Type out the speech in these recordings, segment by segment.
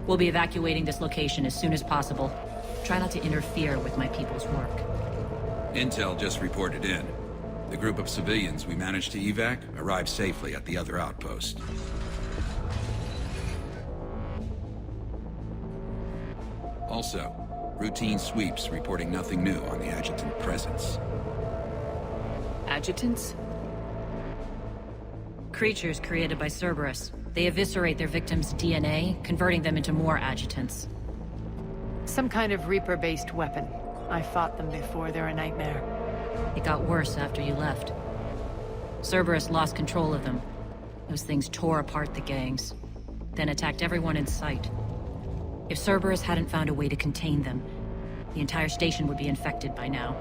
We'll be evacuating this location as soon as possible. Try not to interfere with my people's work. Intel just reported in. The group of civilians we managed to evac arrived safely at the other outpost. Also, routine sweeps reporting nothing new on the adjutant presence. Adjutants? Creatures created by Cerberus. They eviscerate their victims' DNA, converting them into more adjutants. Some kind of Reaper-based weapon. I fought them before, they're a nightmare. It got worse after you left. Cerberus lost control of them. Those things tore apart the gangs, then attacked everyone in sight. If Cerberus hadn't found a way to contain them, the entire station would be infected by now.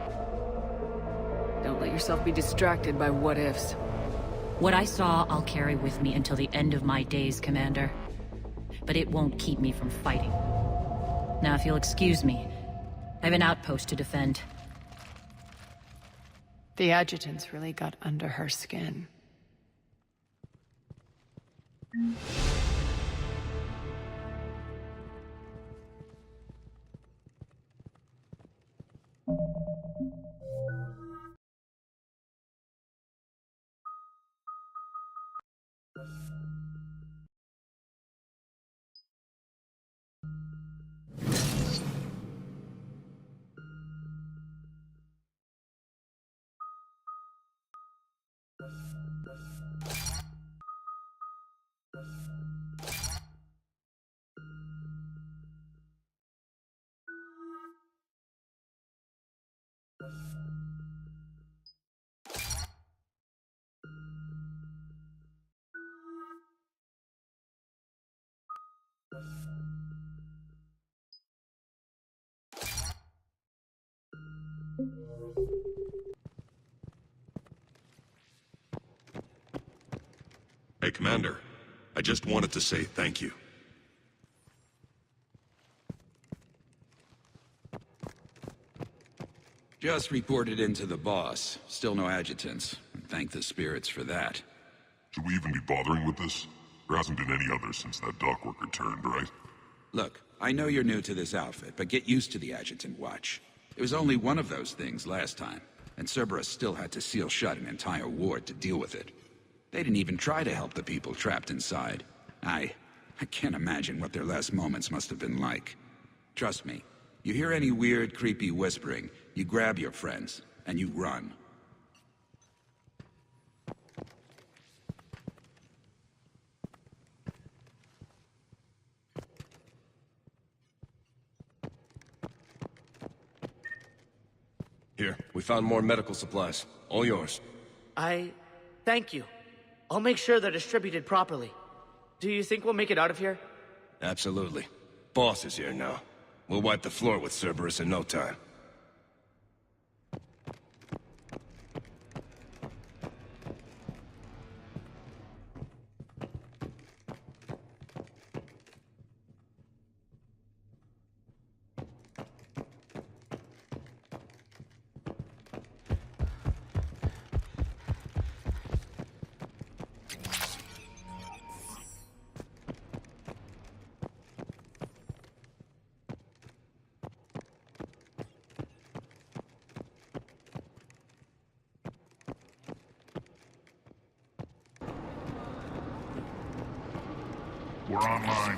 Don't let yourself be distracted by what-ifs. What I saw, I'll carry with me until the end of my days, Commander. But it won't keep me from fighting. Now, if you'll excuse me, I have an outpost to defend. The adjutants really got under her skin. Hey, Commander. I just wanted to say thank you. Just reported into the boss. Still no adjutants. Thank the spirits for that. Should we even be bothering with this? There hasn't been any others since that dockwork returned, right? Look, I know you're new to this outfit, but get used to the adjutant watch. It was only one of those things last time, and Cerberus still had to seal shut an entire ward to deal with it. They didn't even try to help the people trapped inside. I can't imagine what their last moments must have been like. Trust me, you hear any weird, creepy whispering, you grab your friends, and you run. Here, we found more medical supplies. All yours. Thank you. I'll make sure they're distributed properly. Do you think we'll make it out of here? Absolutely. Boss is here now. We'll wipe the floor with Cerberus in no time. We're online.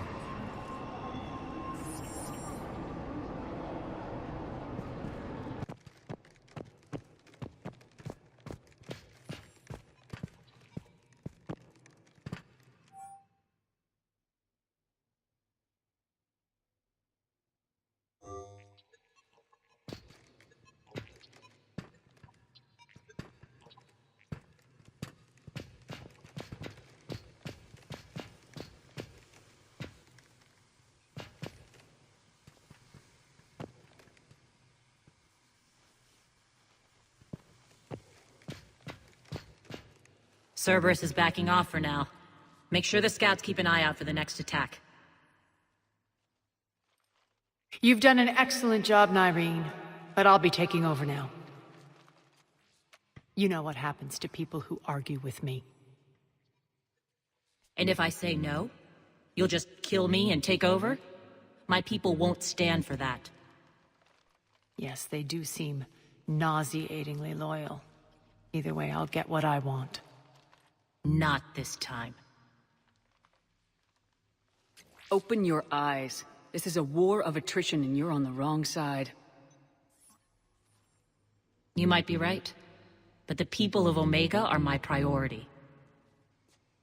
Cerberus is backing off for now. Make sure the scouts keep an eye out for the next attack. You've done an excellent job, Nyreen, but I'll be taking over now. You know what happens to people who argue with me. And if I say no, you'll just kill me and take over? My people won't stand for that. Yes, they do seem nauseatingly loyal. Either way, I'll get what I want. Not this time. Open your eyes. This is a war of attrition and you're on the wrong side. You might be right, but the people of Omega are my priority.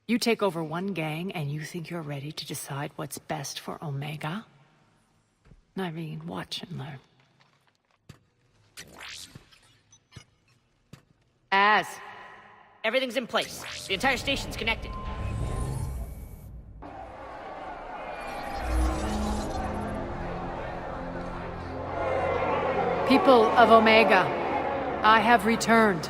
You take over one gang and you think you're ready to decide what's best for Omega? Nyreen, watch and learn. Everything's in place. The entire station's connected. People of Omega, I have returned.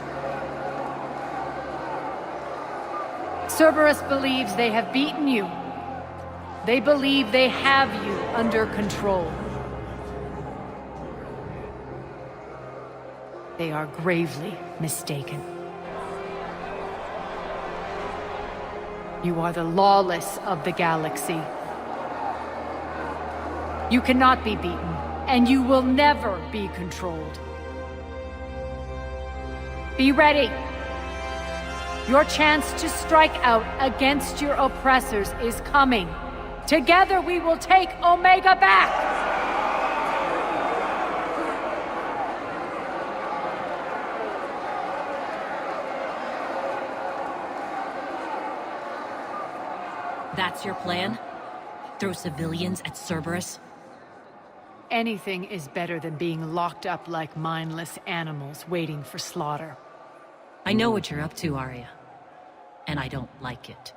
Cerberus believes they have beaten you. They believe they have you under control. They are gravely mistaken. You are the lawless of the galaxy. You cannot be beaten, and you will never be controlled. Be ready. Your chance to strike out against your oppressors is coming. Together we will take Omega back! That's your plan? Throw civilians at Cerberus? Anything is better than being locked up like mindless animals waiting for slaughter. I know what you're up to, Arya. And I don't like it.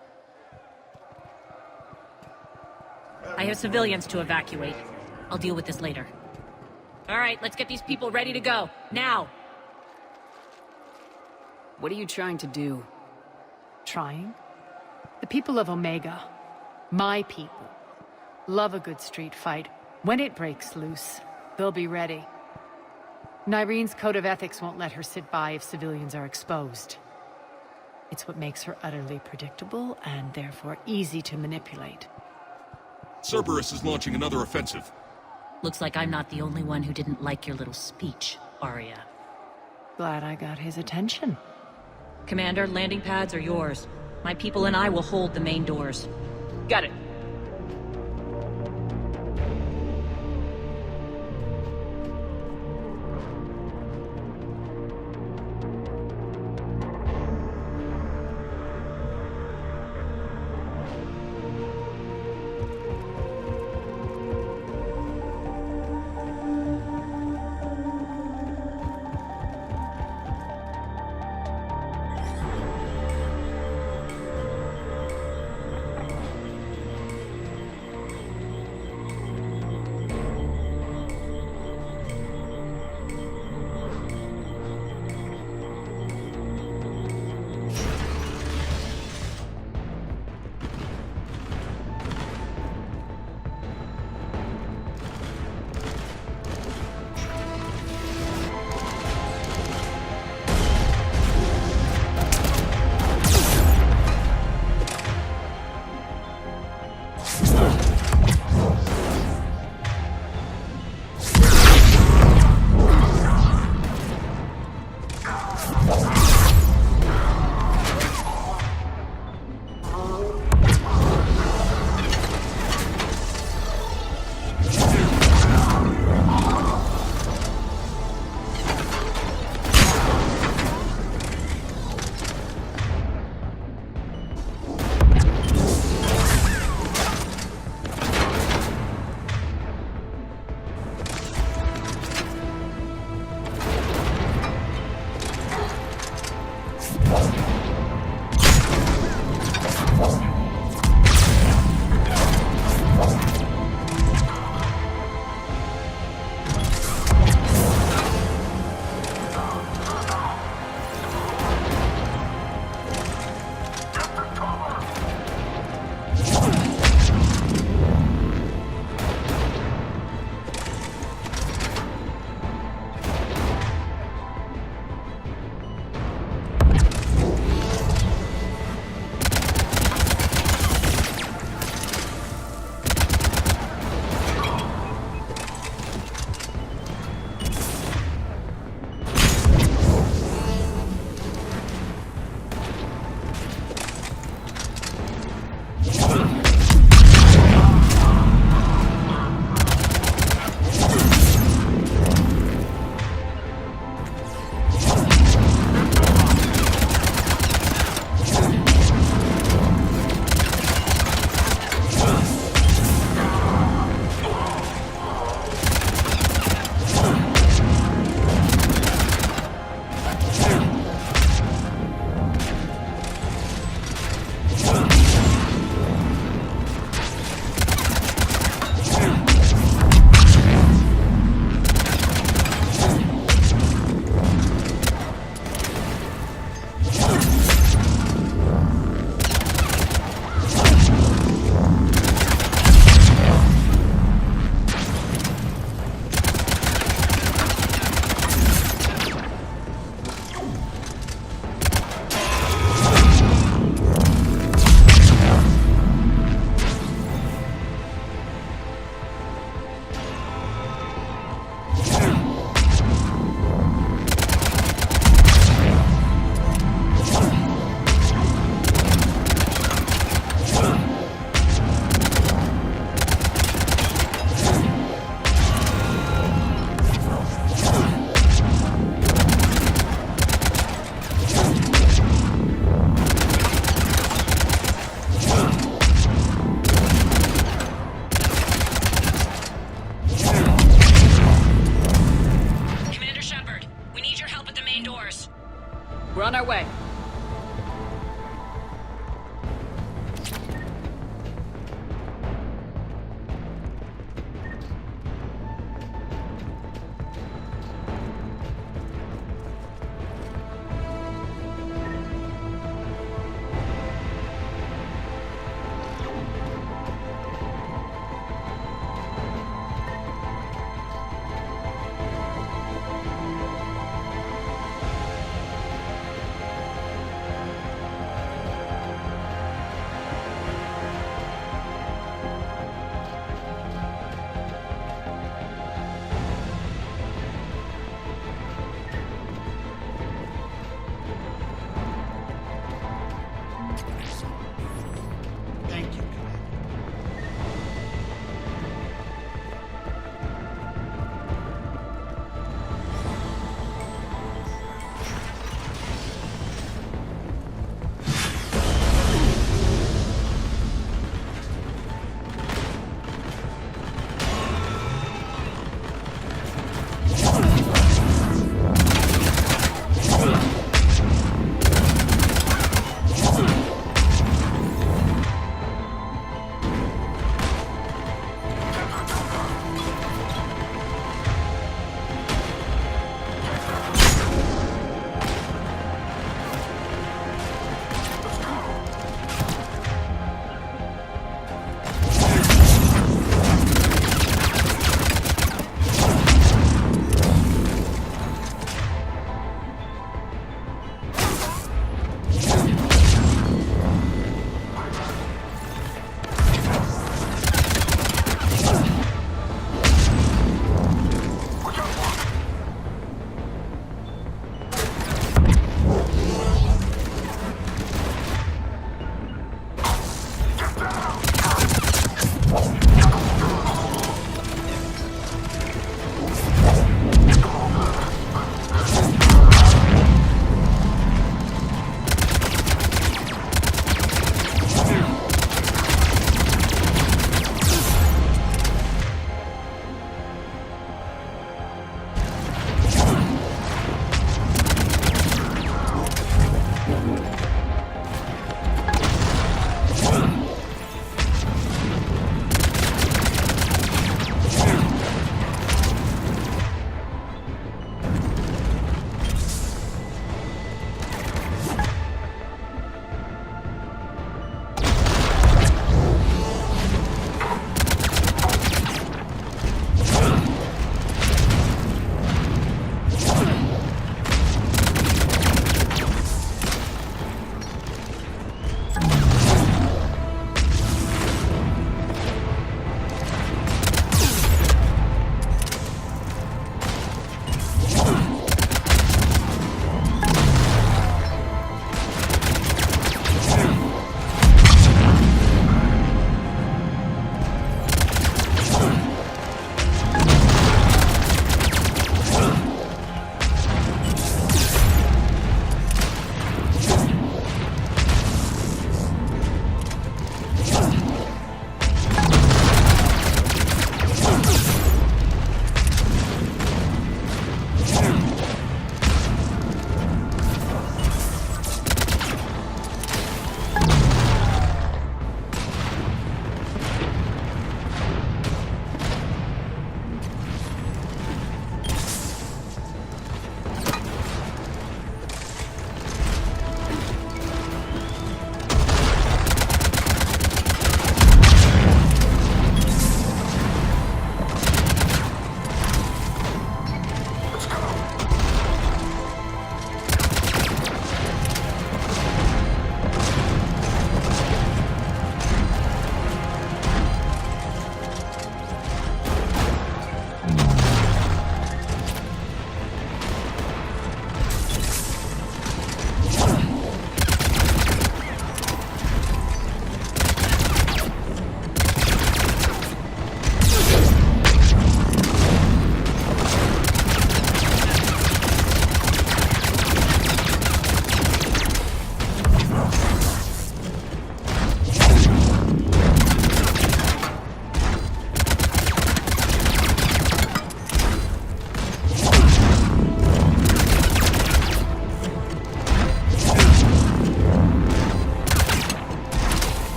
I have civilians to evacuate. I'll deal with this later. All right, let's get these people ready to go. Now! What are you trying to do? Trying? The people of Omega, my people, love a good street fight. When it breaks loose, they'll be ready. Nyreen's code of ethics won't let her sit by if civilians are exposed. It's what makes her utterly predictable and therefore easy to manipulate. Cerberus is launching another offensive. Looks like I'm not the only one who didn't like your little speech, Arya. Glad I got his attention. Commander, landing pads are yours. My people and I will hold the main doors. Got it.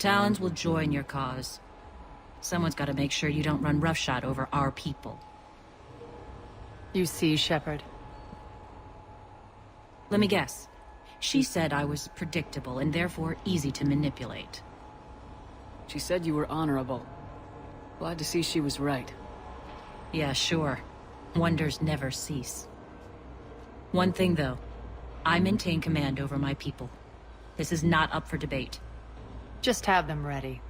Talons will join your cause. Someone's got to make sure you don't run roughshod over our people. You see, Shepard. Let me guess. She said I was predictable and therefore easy to manipulate. She said you were honorable. Glad to see she was right. Yeah, sure. Wonders never cease. One thing, though. I maintain command over my people. This is not up for debate. Just have them ready.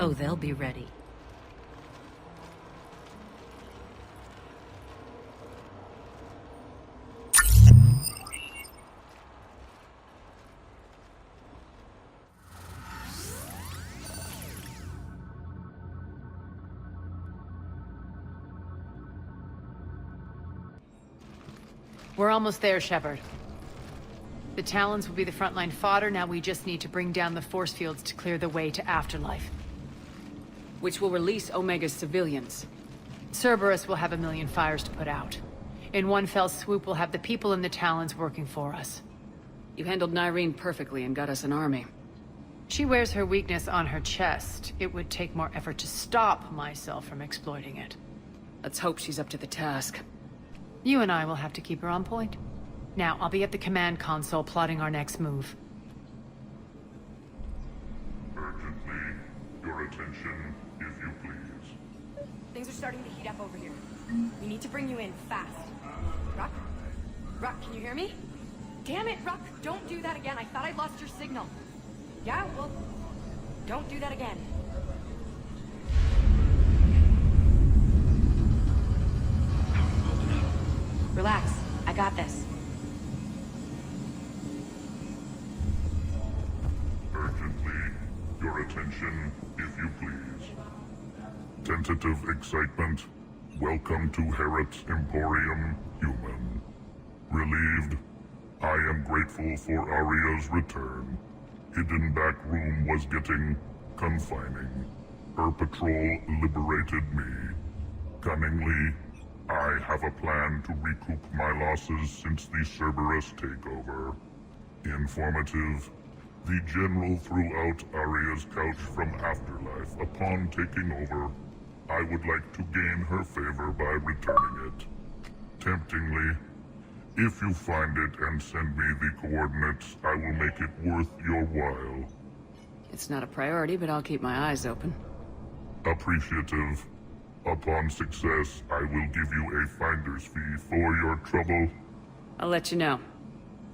Oh, they'll be ready. We're almost there, Shepard. The Talons will be the frontline fodder, now we just need to bring down the force fields to clear the way to Afterlife. Which will release Omega's civilians. Cerberus will have a million fires to put out. In one fell swoop, we'll have the people in the Talons working for us. You handled Nyreen perfectly and got us an army. She wears her weakness on her chest. It would take more effort to stop myself from exploiting it. Let's hope she's up to the task. You and I will have to keep her on point. Now, I'll be at the command console plotting our next move. Urgently, your attention, if you please. Things are starting to heat up over here. We need to bring you in fast. Ruck? Ruck, can you hear me? Damn it, Ruck! Don't do that again. I thought I'd lost your signal. Yeah, well, don't do that again. Relax. I got this. Urgently, your attention, if you please. Tentative excitement. Welcome to Herod's Emporium, human. Relieved. I am grateful for Aria's return. Hidden back room was getting confining. Her patrol liberated me. Cunningly, I have a plan to recoup my losses since the Cerberus takeover. Informative. The General threw out Aria's couch from Afterlife. Upon taking over, I would like to gain her favor by returning it. Temptingly, if you find it and send me the coordinates, I will make it worth your while. It's not a priority, but I'll keep my eyes open. Appreciative. Upon success, I will give you a finder's fee for your trouble. I'll let you know.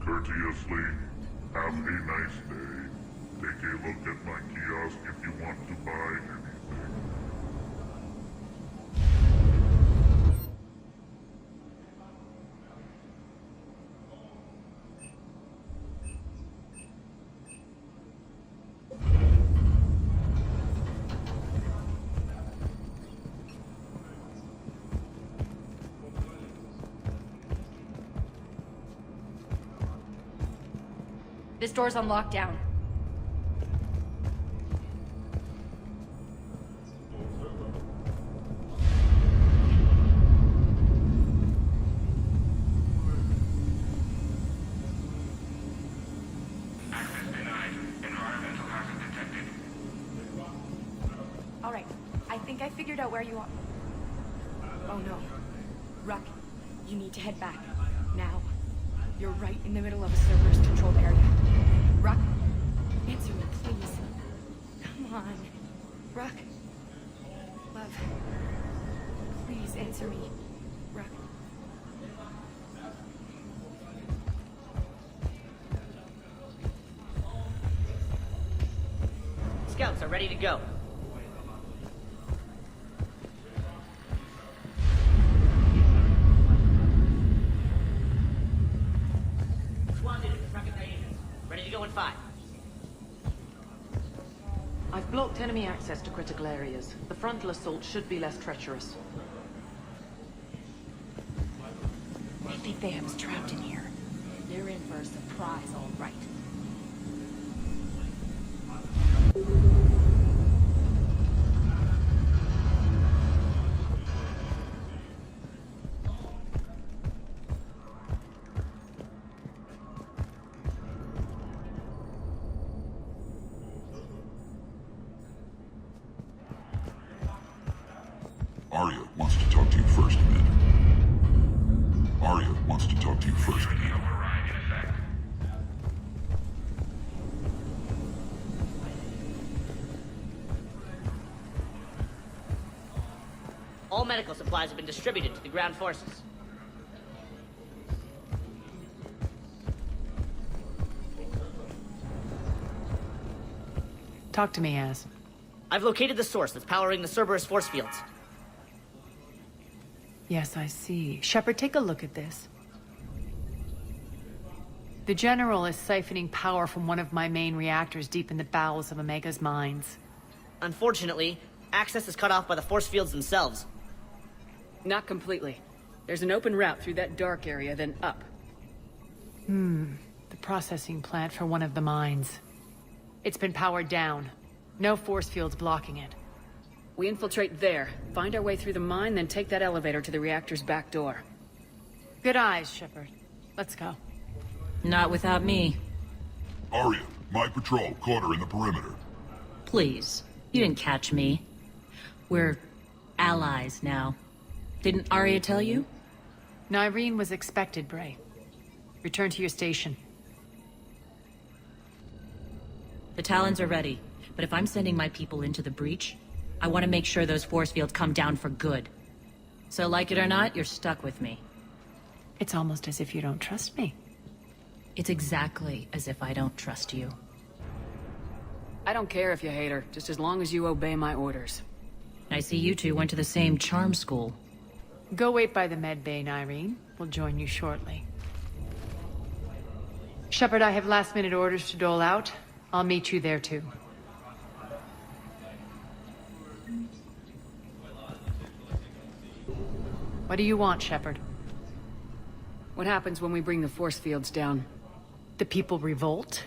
Courteously, have a nice day. Take a look at my kiosk if you want to buy anything. This door's on lockdown. Access denied. Environmental hazard detected. All right. I think I figured out where you are. Oh no. Ruck, you need to head back. Now. You're right in the middle of a Cerberus controlled area. Ruck, answer me, please. Come on. Ruck. Love. Please answer me. Ruck. Scouts are ready to go. Ready to go in 5. I've blocked enemy access to critical areas. The frontal assault should be less treacherous. I think they have us trapped in here. They're in for a surprise, all right. Arya wants to talk to you first, Amanda. Arya wants to talk to you first, Amanda. All medical supplies have been distributed to the ground forces. Talk to me, Az. I've located the source that's powering the Cerberus force fields. Yes, I see. Shepard, take a look at this. The General is siphoning power from one of my main reactors deep in the bowels of Omega's mines. Unfortunately, access is cut off by the force fields themselves. Not completely. There's an open route through that dark area, then up. The processing plant for one of the mines. It's been powered down. No force fields blocking it. We infiltrate there, find our way through the mine, then take that elevator to the reactor's back door. Good eyes, Shepard. Let's go. Not without me. Arya, my patrol caught her in the perimeter. Please. You didn't catch me. We're allies now. Didn't Arya tell you? Nyreen was expected, Bray. Return to your station. The Talons are ready, but if I'm sending my people into the breach, I want to make sure those force fields come down for good. So like it or not, you're stuck with me. It's almost as if you don't trust me. It's exactly as if I don't trust you. I don't care if you hate her, just as long as you obey my orders. I see you two went to the same charm school. Go wait by the med bay, Nyreen. We'll join you shortly. Shepard, I have last-minute orders to dole out. I'll meet you there, too. What do you want, Shepard? What happens when we bring the force fields down? The people revolt,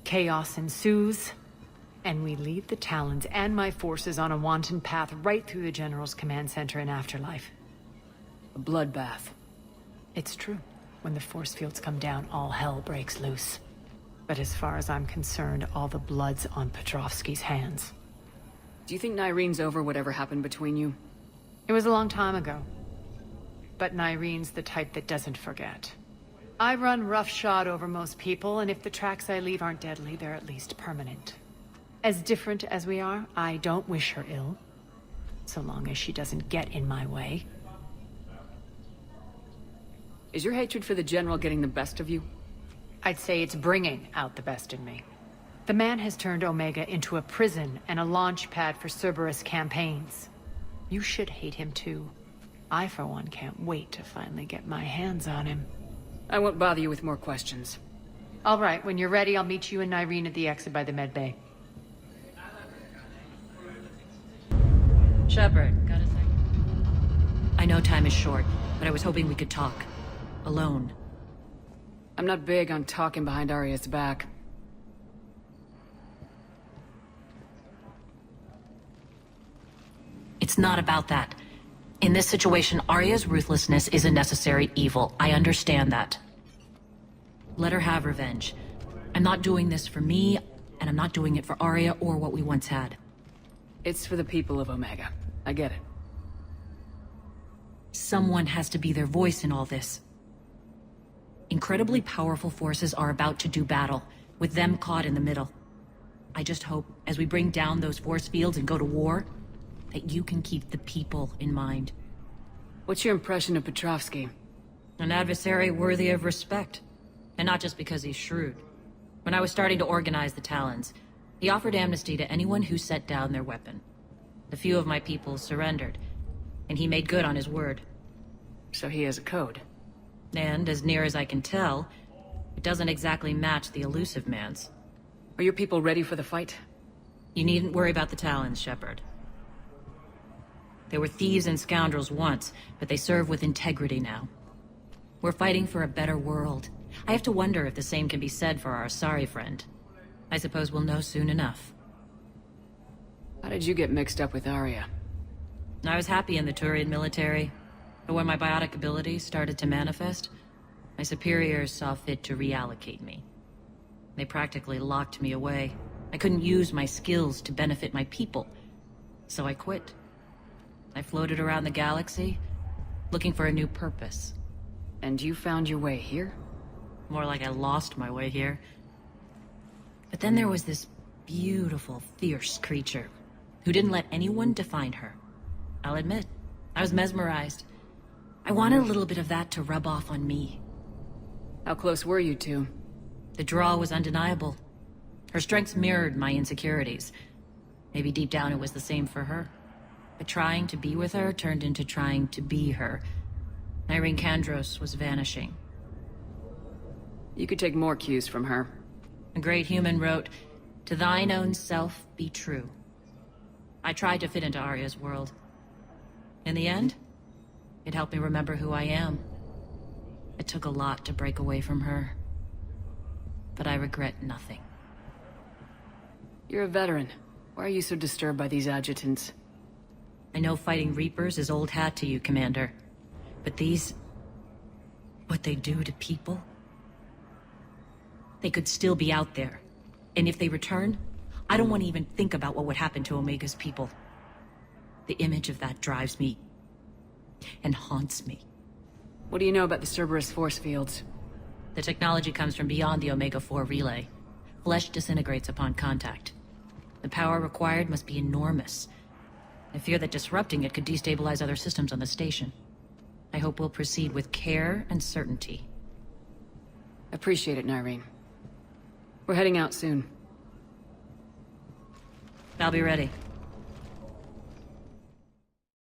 chaos ensues, and we lead the Talons and my forces on a wanton path right through the General's command center and afterlife. A bloodbath. It's true. When the force fields come down, all hell breaks loose. But as far as I'm concerned, all the blood's on Petrovsky's hands. Do you think Nyreen's over whatever happened between you? It was a long time ago. But Nyreen's the type that doesn't forget. I run roughshod over most people, and if the tracks I leave aren't deadly, they're at least permanent. As different as we are, I don't wish her ill. So long as she doesn't get in my way. Is your hatred for the General getting the best of you? I'd say it's bringing out the best in me. The man has turned Omega into a prison and a launch pad for Cerberus campaigns. You should hate him too. I, for one, can't wait to finally get my hands on him. I won't bother you with more questions. All right, when you're ready, I'll meet you and Nyreen at the exit by the med bay. Shepard, got a second? I know time is short, but I was hoping we could talk. Alone. I'm not big on talking behind Arya's back. It's not about that. In this situation, Arya's ruthlessness is a necessary evil. I understand that. Let her have revenge. I'm not doing this for me, and I'm not doing it for Arya or what we once had. It's for the people of Omega. I get it. Someone has to be their voice in all this. Incredibly powerful forces are about to do battle, with them caught in the middle. I just hope, as we bring down those force fields and go to war, that you can keep the people in mind. What's your impression of Petrovsky? An adversary worthy of respect. And not just because he's shrewd. When I was starting to organize the Talons, he offered amnesty to anyone who set down their weapon. A few of my people surrendered, and he made good on his word. So he has a code. And, as near as I can tell, it doesn't exactly match the elusive man's. Are your people ready for the fight? You needn't worry about the Talons, Shepard. They were thieves and scoundrels once, but they serve with integrity now. We're fighting for a better world. I have to wonder if the same can be said for our Asari friend. I suppose we'll know soon enough. How did you get mixed up with Arya? I was happy in the Turian military, but when my biotic abilities started to manifest, my superiors saw fit to reallocate me. They practically locked me away. I couldn't use my skills to benefit my people, so I quit. I floated around the galaxy, looking for a new purpose. And you found your way here? More like I lost my way here. But then there was this beautiful, fierce creature who didn't let anyone define her. I'll admit, I was mesmerized. I wanted a little bit of that to rub off on me. How close were you two? The draw was undeniable. Her strengths mirrored my insecurities. Maybe deep down it was the same for her. But trying to be with her turned into trying to be her. Nyreen Kandros was vanishing. You could take more cues from her. A great human wrote, "To thine own self be true." I tried to fit into Arya's world. In the end, it helped me remember who I am. It took a lot to break away from her. But I regret nothing. You're a veteran. Why are you so disturbed by these adjutants? I know fighting Reapers is old hat to you, Commander. But these... what they do to people? They could still be out there. And if they return, I don't want to even think about what would happen to Omega's people. The image of that drives me... and haunts me. What do you know about the Cerberus force fields? The technology comes from beyond the Omega-4 relay. Flesh disintegrates upon contact. The power required must be enormous. I fear that disrupting it could destabilize other systems on the station. I hope we'll proceed with care and certainty. Appreciate it, Nyreen. We're heading out soon. I'll be ready.